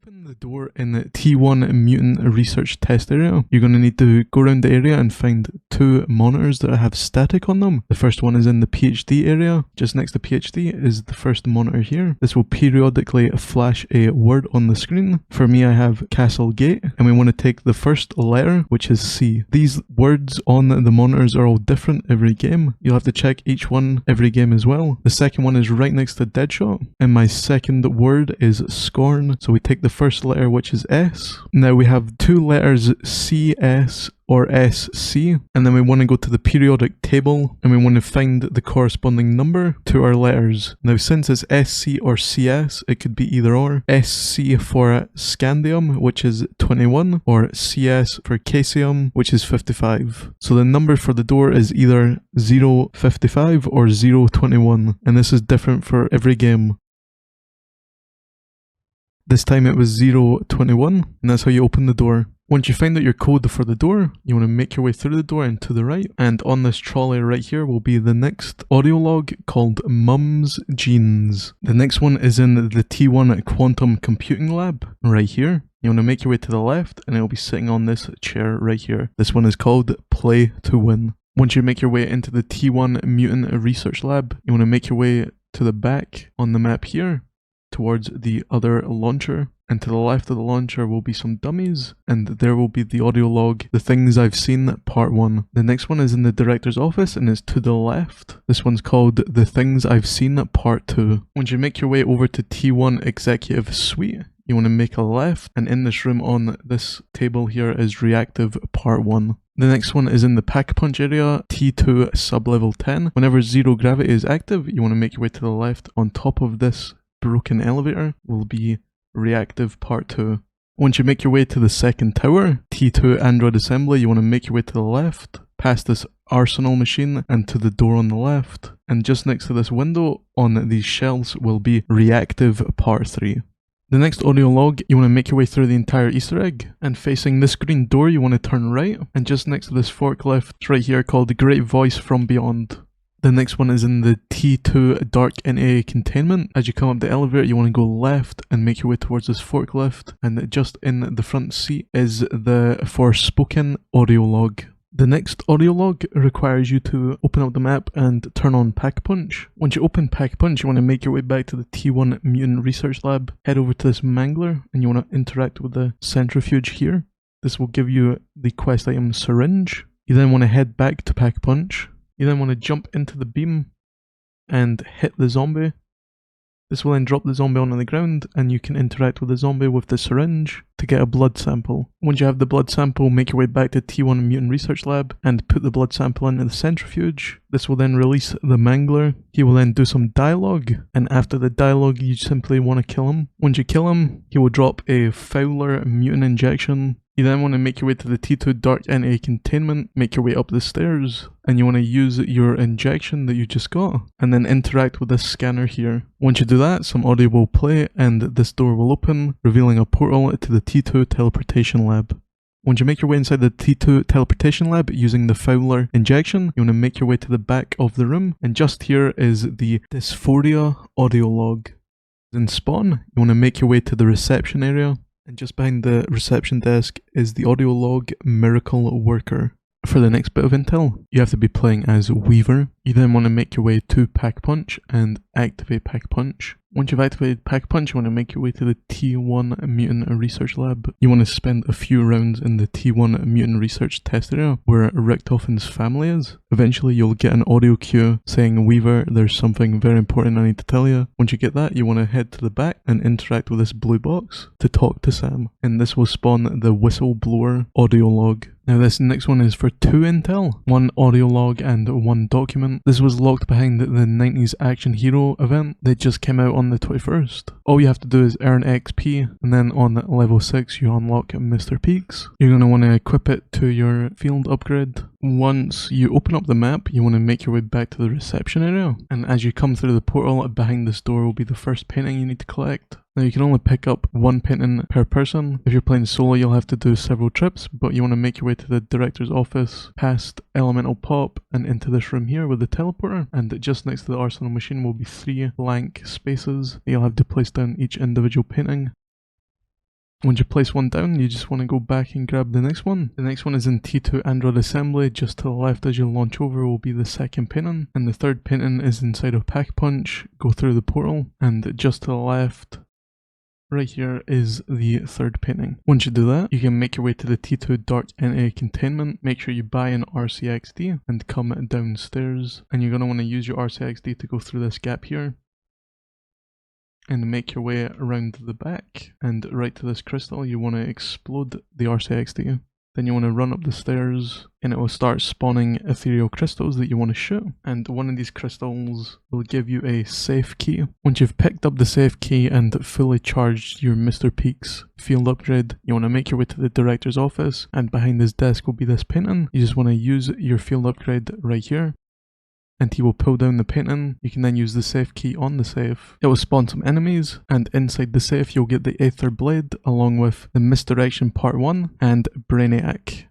open the door in the T1 Mutant Research Test Area, you're going to need to go around the area and find two monitors that have static on them. The first one is in the PhD area. Just next to PhD is the first monitor here. This will periodically flash a word on the screen. For me, I have Castle Gate, and we want to take the first letter, which is C. These words on the monitors are all different every game. You'll have to check each one every game as well. The second one is right next to Deadshot, and my second word is Scorn. So we take the first letter, which is S. Now we have two letters CS or SC, and then we want to go to the periodic table and we want to find the corresponding number to our letters. Now since it's SC or CS, it could be either or. SC for scandium, which is 21, or CS for caesium, which is 55. So the number for the door is either 055 or 021, and this is different for every game. This time it was 021, and that's how you open the door. Once you find out your code for the door, you want to make your way through the door and to the right. And on this trolley right here will be the next audio log called Mum's Jeans. The next one is in the T1 Quantum Computing Lab right here. You want to make your way to the left and it'll be sitting on this chair right here. This one is called Play to Win. Once you make your way into the T1 Mutant Research Lab, you want to make your way to the back on the map here, towards the other launcher, and to the left of the launcher will be some dummies, and there will be the audio log, The Things I've Seen, Part 1. The next one is in the director's office and is to the left. This one's called The Things I've Seen, Part 2. Once you make your way over to T1 Executive Suite, you want to make a left, and in this room on this table here is Reactive Part 1. The next one is in the Pack Punch area, T2 Sublevel 10. Whenever zero gravity is active, you want to make your way to the left. On top of this broken elevator will be Reactive Part 2. Once you make your way to the second tower, T2 Android Assembly, you want to make your way to the left, past this arsenal machine and to the door on the left. And just next to this window on these shelves will be Reactive Part 3. The next audio log, you want to make your way through the entire Easter egg, and facing this green door you want to turn right, and just next to this forklift, it's right here called The Great Voice from Beyond. The next one is in the T2 Dark NA Containment. As you come up the elevator, you want to go left and make your way towards this forklift. And just in the front seat is the Forspoken audio log. The next audio log requires you to open up the map and turn on Pack Punch. Once you open Pack Punch, you want to make your way back to the T1 Mutant Research Lab. Head over to this Mangler and you want to interact with the centrifuge here. This will give you the quest item Syringe. You then want to head back to Pack Punch. You then want to jump into the beam and hit the zombie. This will then drop the zombie onto the ground and you can interact with the zombie with the syringe to get a blood sample. Once you have the blood sample, make your way back to T1 Mutant Research Lab and put the blood sample into the centrifuge. This will then release the Mangler. He will then do some dialogue, and after the dialogue you simply want to kill him. Once you kill him, he will drop a Fowler mutant injection. You then want to make your way to the T2 Dark NA Containment, make your way up the stairs, and you want to use your injection that you just got, and then interact with this scanner here. Once you do that, some audio will play, and this door will open, revealing a portal to the T2 Teleportation Lab. Once you make your way inside the T2 Teleportation Lab using the Fowler injection, you want to make your way to the back of the room, and just here is the DYSPHORIA audio log. In Spawn, you want to make your way to the reception area, and just behind the reception desk is the audio log Miracle Worker. For the next bit of intel, you have to be playing as Weaver. You then want to make your way to Pack Punch and activate Pack Punch. Once you've activated Pack Punch, you want to make your way to the T1 Mutant Research Lab. You want to spend a few rounds in the T1 Mutant Research Test Area where Richtofen's family is. Eventually you'll get an audio cue saying, Weaver, there's something very important I need to tell you. Once you get that, you want to head to the back and interact with this blue box to talk to Sam. And this will spawn the Whistleblower audio log. Now this next one is for 2 intel, 1 audio log and 1 document. This was locked behind the 90s Action Hero event that just came out on the 21st. All you have to do is earn XP, and then on level 6 you unlock Mr. Peaks. You're going to want to equip it to your field upgrade. Once you open up the map, you want to make your way back to the reception area, and as you come through the portal, behind this door will be the first painting you need to collect. Now you can only pick up 1 painting per person. If you're playing solo, you'll have to do several trips, but you want to make your way to the director's office, past Elemental Pop, and into this room here with the teleporter. And just next to the arsenal machine will be 3 blank spaces that you'll have to place down each individual painting. Once you place one down, you just want to go back and grab the next one. The next one is in T2 Android Assembly. Just to the left as you launch over will be the second painting. And the third painting is inside of Pack Punch. Go through the portal. And just to the left, right here is the third painting. Once you do that, you can make your way to the T2 Dark Entity Containment. Make sure you buy an RCXD and come downstairs. And you're going to want to use your RCXD to go through this gap here. And make your way around the back and right to this crystal. You want to explode the RCXD. Then you want to run up the stairs and it will start spawning ethereal crystals that you want to shoot. And one of these crystals will give you a safe key. Once you've picked up the safe key and fully charged your Mr. Peaks field upgrade, you want to make your way to the director's office, and behind his desk will be this painting. You just want to use your field upgrade right here. And he will pull down the painting. You can then use the safe key on the safe. It will spawn some enemies, and inside the safe you'll get the Aether Blade along with the Misdirection Part 1 and Brainiac.